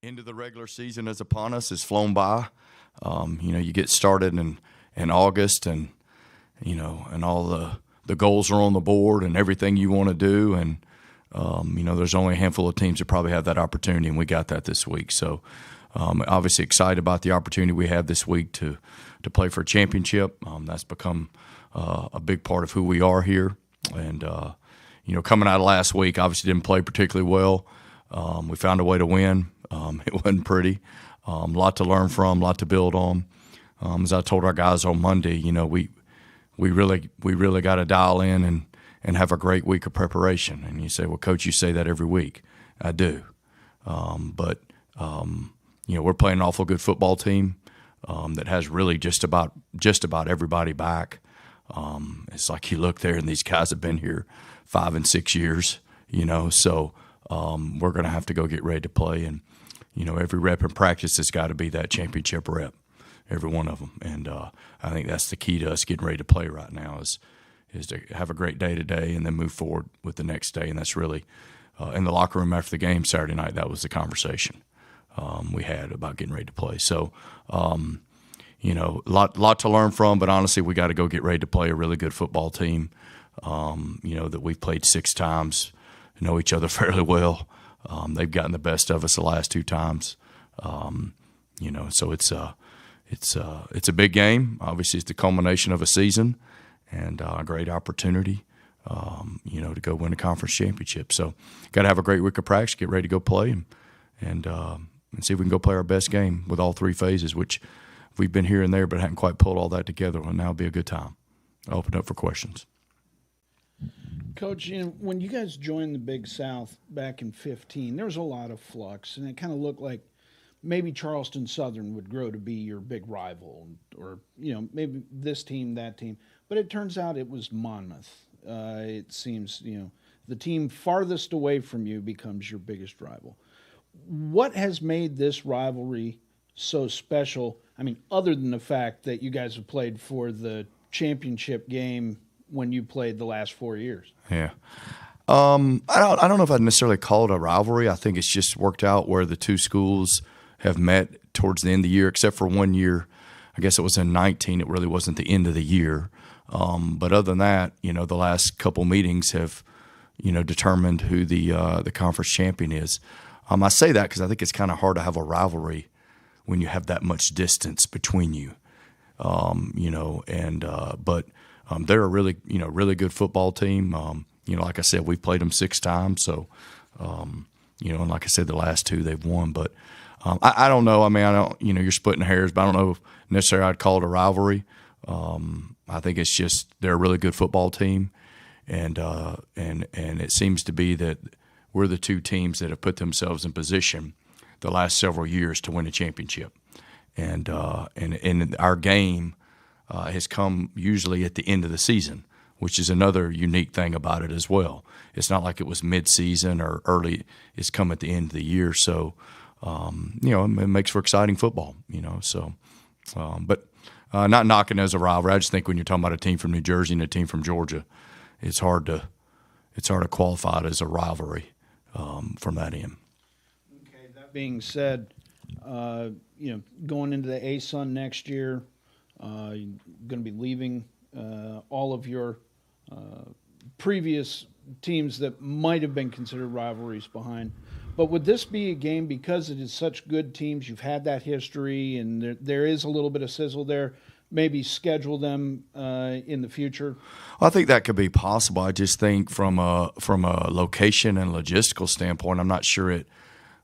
end of the regular season is upon us. It's flown by. You get started in August, and and all the goals are on the board and everything you want to do, and there's only a handful of teams that probably have that opportunity, and we got that this week. So obviously excited about the opportunity we have this week to play for a championship. That's become a big part of who we are here, and coming out of last week, obviously didn't play particularly well. We found a way to win. It wasn't pretty. A lot to learn from, a lot to build on. As I told our guys on Monday, we really got to dial in and have a great week of preparation. And you say, well, Coach, you say that every week. I do. But we're playing an awful good football team that has really just about everybody back. It's like you look there and these guys have been here 5 and 6 years, so we're going to have to go get ready to play. And, every rep in practice has got to be that championship rep, every one of them. And I think that's the key to us getting ready to play right now is to have a great day today and then move forward with the next day. And that's really in the locker room after the game Saturday night, that was the conversation we had about getting ready to play. So, lot to learn from, but honestly, we got to go get ready to play a really good football team, that we've played 6 times, know each other fairly well. They've gotten the best of us the last 2 times. So it's a big game. Obviously, it's the culmination of a season and a great opportunity, to go win a conference championship. So got to have a great week of practice, get ready to go play, and see if we can go play our best game with all 3 phases, which we've been here and there but haven't quite pulled all that together. And now will be a good time. I'll open up for questions. Coach, when you guys joined the Big South back in 2015, there was a lot of flux, and it kind of looked like maybe Charleston Southern would grow to be your big rival, or maybe this team, that team. But it turns out it was Monmouth. It seems the team farthest away from you becomes your biggest rival. What has made this rivalry so special? I mean, other than the fact that you guys have played for the championship game when you played the last 4 years. Yeah. I don't know if I'd necessarily call it a rivalry. I think it's just worked out where the 2 schools have met towards the end of the year, except for 1 year. I guess it was in 2019. It really wasn't the end of the year. But other than that, the last couple meetings have, determined who the conference champion is. I say that because I think it's kind of hard to have a rivalry when you have that much distance between you. But they're a really, really good football team. Like I said, we've played them 6 times. So, and like I said, the last 2 they've won. But I don't know. I mean, I don't. You're splitting hairs, but I don't know if necessarily I'd call it a rivalry. I think it's just they're a really good football team, and it seems to be that we're the 2 teams that have put themselves in position the last several years to win a championship, and our game has come usually at the end of the season, which is another unique thing about it as well. It's not like it was mid-season or early. It's come at the end of the year. So, it makes for exciting football, but not knocking as a rivalry. I just think when you're talking about a team from New Jersey and a team from Georgia, it's hard to qualify it as a rivalry from that end. Okay, that being said, going into the ASUN next year, you're going to be leaving all of your previous teams that might have been considered rivalries behind. But would this be a game, because it is such good teams, you've had that history, and there is a little bit of sizzle there, maybe schedule them in the future? I think that could be possible. I just think from a location and logistical standpoint, I'm not sure it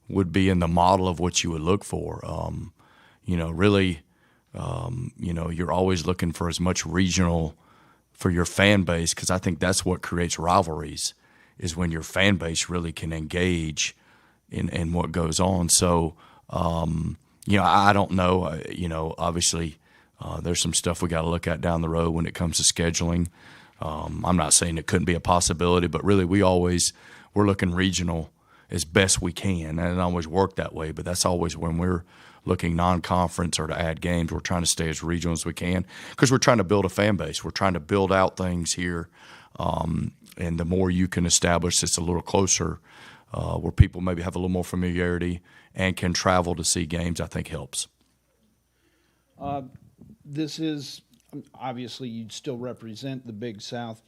would be in the model of what you would look for. You're always looking for as much regional for your fan base, because I think that's what creates rivalries, is when your fan base really can engage in what goes on. So, I don't know. Obviously, there's some stuff we got to look at down the road when it comes to scheduling. I'm not saying it couldn't be a possibility, but really we're looking regional as best we can. And it doesn't always work that way, but that's always when we're looking non-conference or to add games. We're trying to stay as regional as we can because we're trying to build a fan base. We're trying to build out things here, and the more you can establish it's a little closer, where people maybe have a little more familiarity and can travel to see games, I think helps. This is obviously you'd still represent the Big South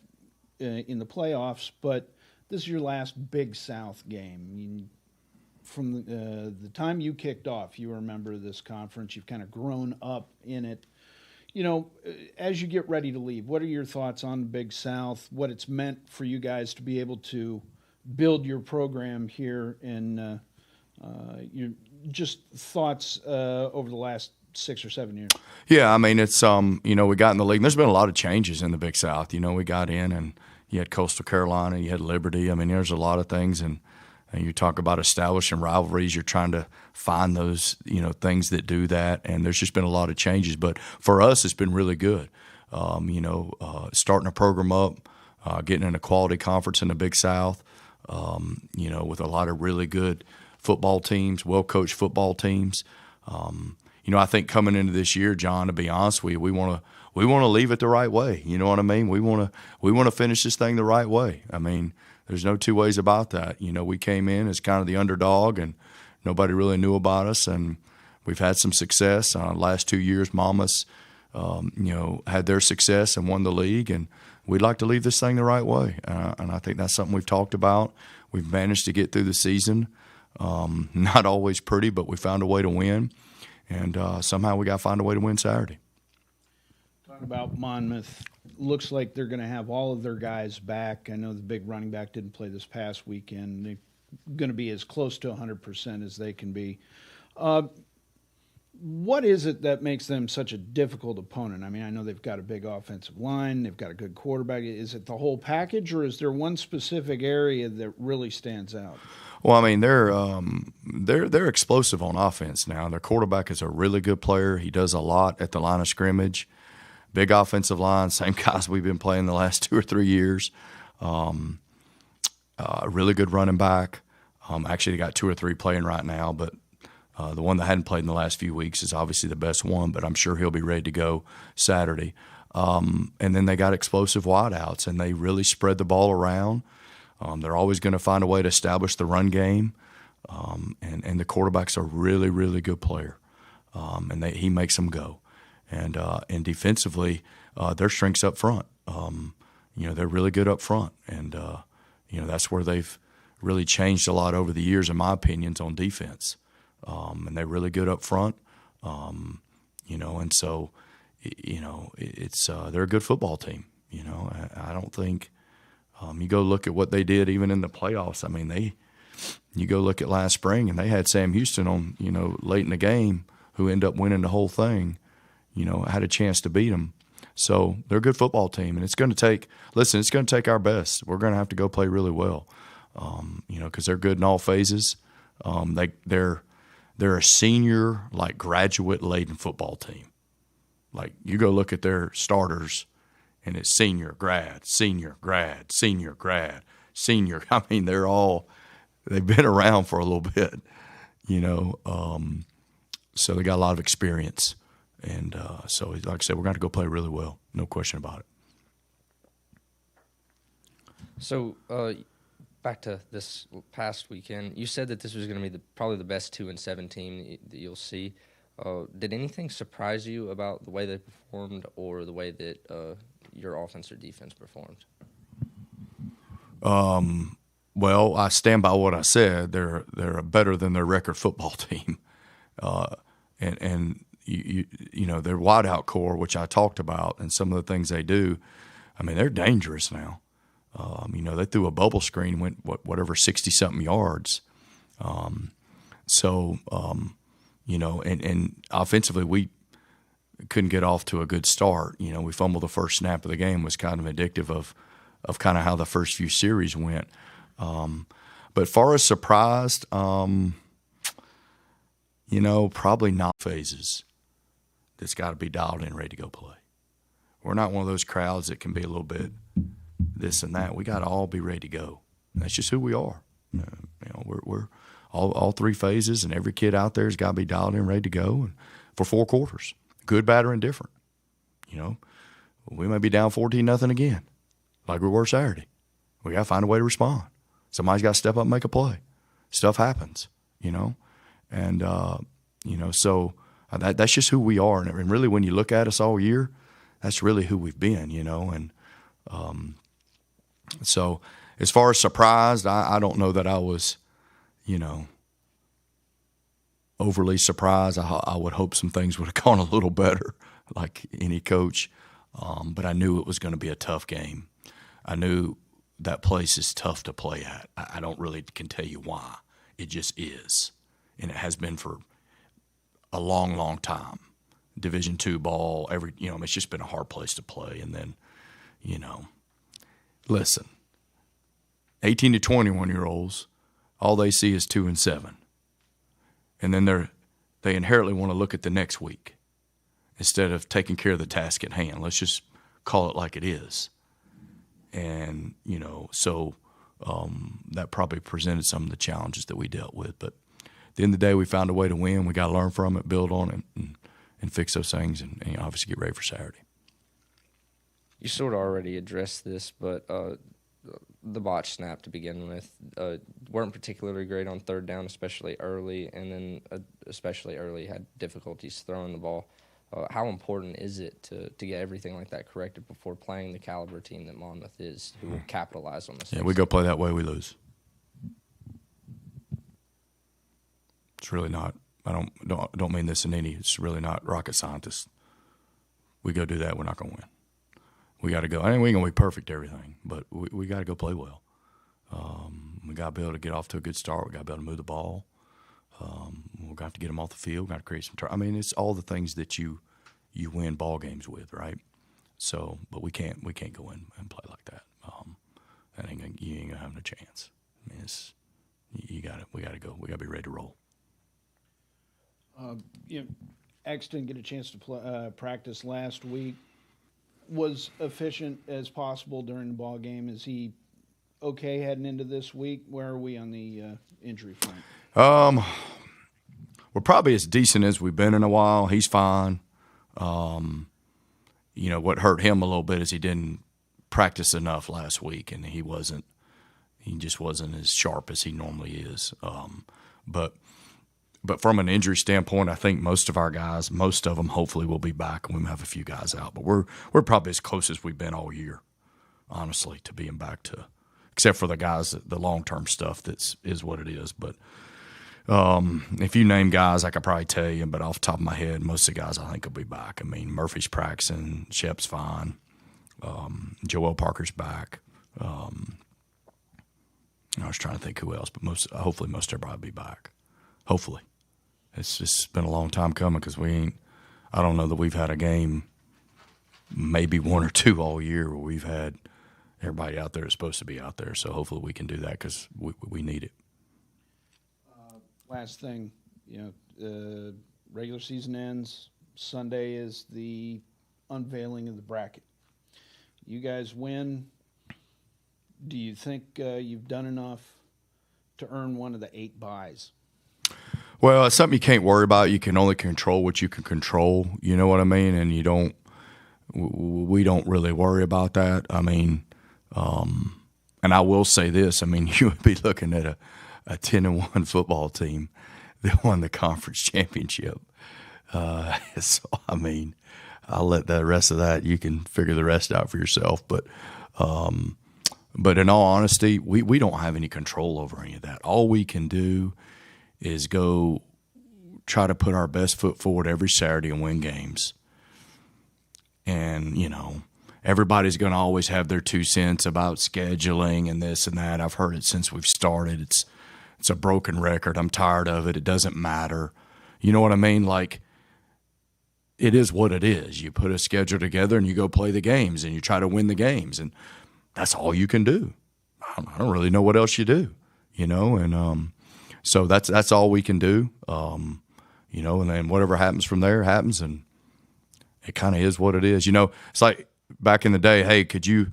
in the playoffs, but this is your last Big South game. From the time you kicked off, you were a member of this conference. You've kind of grown up in it. As you get ready to leave, what are your thoughts on the Big South, what it's meant for you guys to be able to build your program here, and your just thoughts over the last 6 or 7 years? Yeah, I mean, it's, we got in the league. And there's been a lot of changes in the Big South. We got in, and you had Coastal Carolina, you had Liberty. I mean, there's a lot of things, and you talk about establishing rivalries. You're trying to find those, things that do that, and there's just been a lot of changes. But for us, it's been really good. Starting a program up, getting in a quality conference in the Big South, with a lot of really good football teams, well-coached football teams. I think coming into this year, John, to be honest with you, we want to leave it the right way. You know what I mean? We want to finish this thing the right way. I mean, there's no two ways about that. We came in as kind of the underdog, and nobody really knew about us, and we've had some success. Last 2 years, Monmouth's, had their success and won the league, and we'd like to leave this thing the right way. And I think that's something we've talked about. We've managed to get through the season. Not always pretty, but we found a way to win. And somehow we got to find a way to win Saturday. Talking about Monmouth, looks like they're going to have all of their guys back. I know the big running back didn't play this past weekend. They're going to be as close to 100% as they can be. What is it that makes them such a difficult opponent? I mean, I know they've got a big offensive line. They've got a good quarterback. Is it the whole package, or is there one specific area that really stands out? Well, I mean, they're explosive on offense now. Their quarterback is a really good player. He does a lot at the line of scrimmage. Big offensive line, same guys we've been playing the last 2 or 3 years. A really good running back. Actually, they got 2 or 3 playing right now, but the one that hadn't played in the last few weeks is obviously the best one, but I'm sure he'll be ready to go Saturday. And then they got explosive wideouts, and they really spread the ball around. They're always going to find a way to establish the run game, and the quarterback's a really, really good player, and he makes them go. And defensively, their strengths up front. They're really good up front, and that's where they've really changed a lot over the years, in my opinions, on defense. And they're really good up front, and so it's they're a good football team. I don't think. You go look at what they did even in the playoffs. I mean, you go look at last spring, and they had Sam Houston on, late in the game, who ended up winning the whole thing, had a chance to beat them. So they're a good football team, and it's going to take our best. We're going to have to go play really well, because they're good in all phases. They're a senior, like, graduate-laden football team. Like, you go look at their starters, and it's senior, grad, senior, grad, senior, grad, senior. I mean, they've been around for a little bit, so they got a lot of experience. And so, like I said, we're going to go play really well, no question about it. So, back to this past weekend, you said that this was going to be probably the best 2-7 team that you'll see. Did anything surprise you about the way they performed, or the way that your offense or defense performed? Well, I stand by what I said. They're better than their record football team, and their wideout core, which I talked about, and some of the things they do. I mean, they're dangerous now. They threw a bubble screen, went whatever 60-something yards. And offensively, we couldn't get off to a good start. We fumbled the first snap of the game, was kind of indicative of kind of how the first few series went. But far as surprised, probably not phases. That's got to be dialed in, ready to go play. We're not one of those crowds that can be a little bit this and that. We got to all be ready to go. And that's just who we are. We're all 3 phases, and every kid out there has got to be dialed in, ready to go, and for 4 quarters, good, bad, or indifferent. We may be down 14-0 again, like we were Saturday. We got to find a way to respond. Somebody's got to step up and make a play. stuff happens, and so that's just who we are. And really, when you look at us all year, that's really who we've been, and so as far as surprised, I don't know that I was, overly surprised. I would hope some things would have gone a little better, like any coach. But I knew it was going to be a tough game. I knew that place is tough to play at. I don't really can tell you why. It just is, and it has been for a long, long time. Division II ball, it's just been a hard place to play. And then, listen, 18 to 21-year-olds, all they see is 2-7. And then they inherently want to look at the next week instead of taking care of the task at hand. Let's just call it like it is. And, so that probably presented some of the challenges that we dealt with. But at the end of the day, we found a way to win. We got to learn from it, build on it, and fix those things, and obviously get ready for Saturday. You sort of already addressed this, but the botch snap to begin with weren't particularly great on third down, especially early, and then especially early had difficulties throwing the ball. How important is it to get everything like that corrected before playing the caliber team that Monmouth is, who will capitalize on this? Yeah, we go play that way, we lose. It's really not. I don't mean this in any. It's really not rocket scientist. We go do that, we're not going to win. We got to go. I mean, we ain't going to be perfect at everything, but we got to go play well. We got to be able to get off to a good start. We got to be able to move the ball. We're going to have to get them off the field. Got to create some I mean, it's all the things that you win ball games with, right? So, but we can't go in and play like that. You ain't gonna have no chance. I mean, we got to go. We got to be ready to roll. X didn't get a chance to practice last week. Was efficient as possible during the ball game. Is he okay heading into this week? Where are we on the injury front? We're probably as decent as we've been in a while. He's fine. What hurt him a little bit is he didn't practice enough last week, and he just wasn't as sharp as he normally is. But from an injury standpoint, I think most of them hopefully will be back, and we have a few guys out. But we're probably as close as we've been all year, honestly, to being back to, except for the guys, the long-term stuff is what it is. But if you name guys, I could probably tell you, but off the top of my head, most of the guys I think will be back. I mean, Murphy's practicing, Shep's fine, Joel Parker's back. I was trying to think who else, but hopefully most everybody will be back. Hopefully. It's just been a long time coming because I don't know that we've had a game, maybe one or two all year, where we've had everybody out there that's supposed to be out there. So hopefully we can do that because we need it. Last thing, regular season ends. Sunday is the unveiling of the bracket. You guys win. Do you think you've done enough to earn one of the 8 byes? Well, it's something you can't worry about. You can only control what you can control. You know what I mean? And we don't really worry about that. I mean, and I will say this. I mean, you would be looking at a 10-1 football team that won the conference championship. So, I mean, I'll let the rest of that, you can figure the rest out for yourself. But in all honesty, we don't have any control over any of that. All we can do is go try to put our best foot forward every Saturday and win games. And, everybody's going to always have their 2 cents about scheduling and this and that. I've heard it since we've started. It's a broken record. I'm tired of it. It doesn't matter. You know what I mean? Like, it is what it is. You put a schedule together and you go play the games and you try to win the games, and that's all you can do. I don't really know what else you do, and so that's all we can do, and then whatever happens from there happens, and it kind of is what it is. It's like back in the day, hey, could you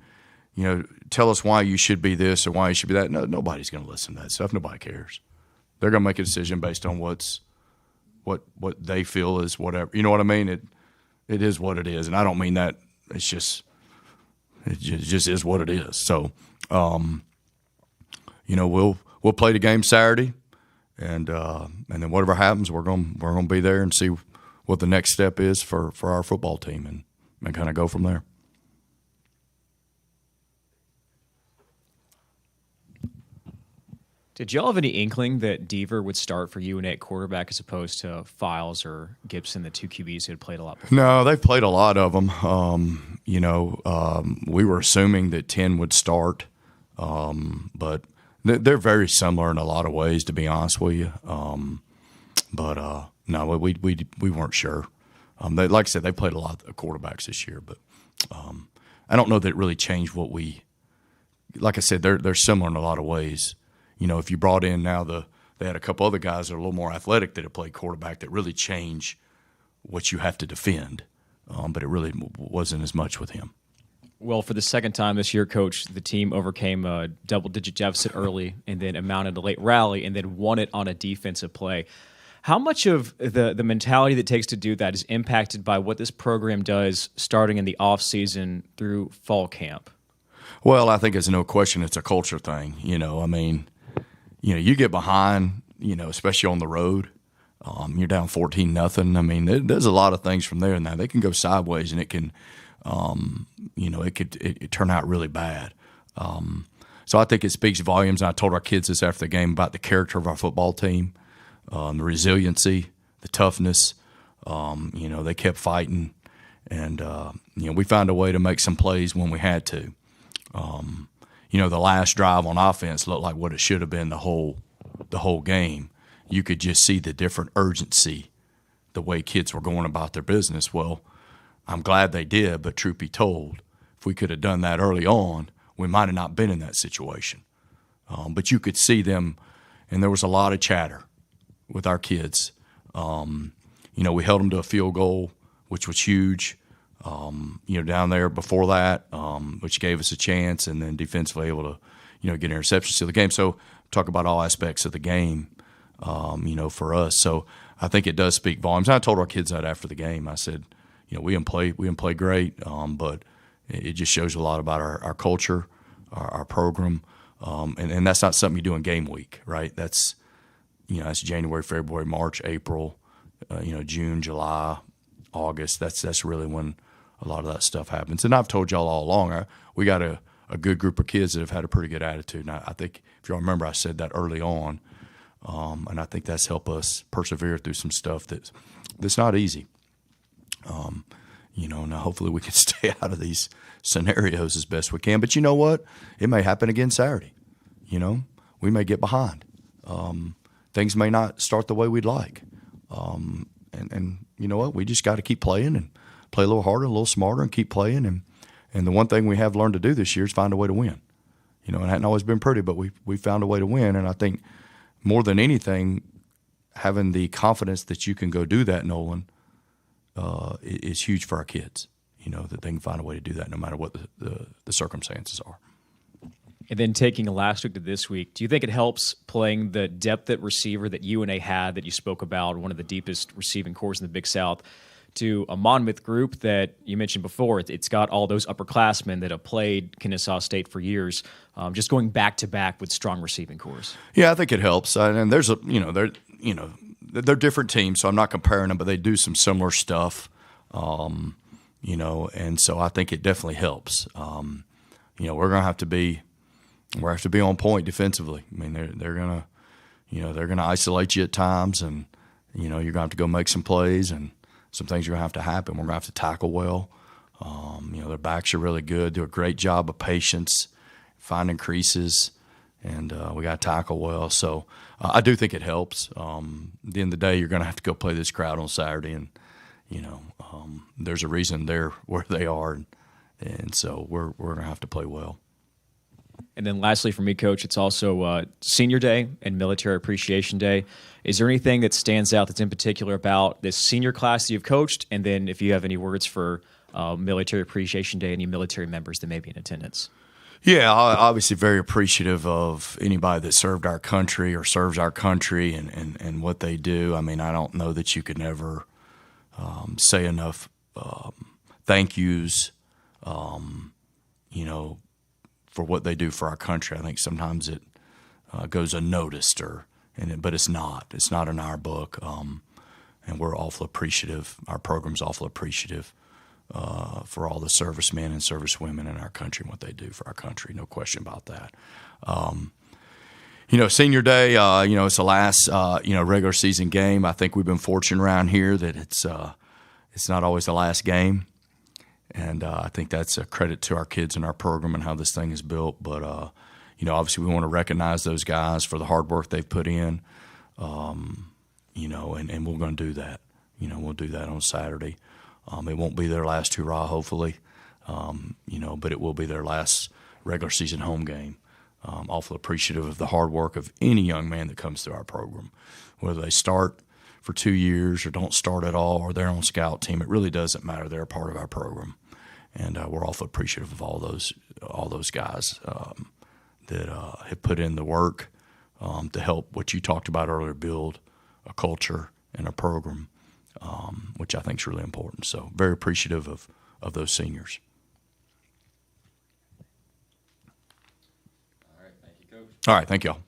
tell us why you should be this or why you should be that? No, nobody's going to listen to that stuff. Nobody cares. They're going to make a decision based on what they feel is whatever. You know what I mean? It is what it is, and I don't mean that. It just is what it is. So, we'll play the game Saturday. and then whatever happens, we're gonna be there and see what the next step is for our football team, and kind of go from there. Did y'all have any inkling that Deaver would start for UNA at quarterback as opposed to Files or Gibson, the two QBs who had played a lot before? No, they've played a lot of them. We were assuming that 10 would start, but they're very similar in a lot of ways, to be honest with you. No, we weren't sure. Like I said, they played a lot of quarterbacks this year, but I don't know that it really changed what we. Like I said, they're similar in a lot of ways. If you brought in now they had a couple other guys that are a little more athletic that have played quarterback that really change what you have to defend, but it really wasn't as much with him. Well, for the second time this year, Coach, the team overcame a double-digit deficit early and then amounted a late rally and then won it on a defensive play. How much of the mentality that it takes to do that is impacted by what this program does starting in the offseason through fall camp? Well, I think it's no question it's a culture thing. You get behind, especially on the road. You're down 14-0. There's a lot of things from there. Now they can go sideways, and it can, it could turn out really bad. So I think it speaks volumes. And I told our kids this after the game about the character of our football team, the resiliency, the toughness. They kept fighting, and we found a way to make some plays when we had to. The last drive on offense looked like what it should have been the whole game. You could just see the different urgency, the way kids were going about their business. Well, I'm glad they did, but truth be told, if we could have done that early on, we might have not been in that situation. But you could see them, and there was a lot of chatter with our kids. We held them to a field goal, which was huge. Down there before that, which gave us a chance, and then defensively able to, get interceptions to the game. So talk about all aspects of the game, for us. So I think it does speak volumes. And I told our kids that after the game. I said, we didn't play great, but it just shows a lot about our culture, our program, and that's not something you do in game week, right? That's January, February, March, April, June, July, August. That's really when a lot of that stuff happens. And I've told y'all all along, we got a good group of kids that have had a pretty good attitude. And I think, if y'all remember, I said that early on, and I think that's helped us persevere through some stuff that's not easy. Now hopefully we can stay out of these scenarios as best we can. But you know what? It may happen again Saturday. We may get behind. Things may not start the way we'd like. And you know what? We just got to keep playing and play a little harder, a little smarter, and keep playing. And the one thing we have learned to do this year is find a way to win. It hadn't always been pretty, but we found a way to win. And I think more than anything, having the confidence that you can go do that, Nolan, is huge for our kids. That they can find a way to do that no matter what the circumstances are. And then taking last week to this week, do you think it helps playing the depth at receiver that UNA had, that you spoke about, one of the deepest receiving corps in the Big South, to a Monmouth group that you mentioned before? It's got all those upperclassmen that have played Kennesaw State for years, just going back to back with strong receiving corps. Yeah, I think it helps. And there's they're different teams, so I'm not comparing them, but they do some similar stuff. And so I think it definitely helps. We're gonna have to be on point defensively. They're gonna isolate you at times, and you're gonna have to go make some plays, and some things are gonna have to happen. We're gonna have to tackle well. Their backs are really good. Do a great job of patience, finding creases, and we got to tackle well. So I do think it helps. At the end of the day, you're gonna have to go play this crowd on Saturday, and there's a reason they're where they are, and so we're gonna have to play well. And then lastly for me, Coach, it's also Senior Day and Military Appreciation Day. Is there anything that stands out that's in particular about this senior class that you've coached? And then if you have any words for Military Appreciation Day, any military members that may be in attendance? Yeah, obviously very appreciative of anybody that served our country or serves our country and what they do. I don't know that you could never say enough thank yous, for what they do for our country. I think sometimes it goes unnoticed, but it's not. It's not in our book, and we're awful appreciative. Our program's awful appreciative for all the servicemen and servicewomen in our country and what they do for our country. No question about that. Senior Day, it's the last, regular season game. I think we've been fortunate around here that it's not always the last game. And I think that's a credit to our kids and our program and how this thing is built. But, obviously we want to recognize those guys for the hard work they've put in, and we're going to do that. We'll do that on Saturday. It won't be their last hurrah, hopefully, but it will be their last regular season home game. Awful appreciative of the hard work of any young man that comes through our program, whether they start for 2 years or don't start at all or they're on scout team. It really doesn't matter. They're a part of our program, and we're awful appreciative of all those guys that have put in the work to help what you talked about earlier, build a culture and a program, which I think is really important. So very appreciative of those seniors. All right, thank you, Coach. All right, thank y'all.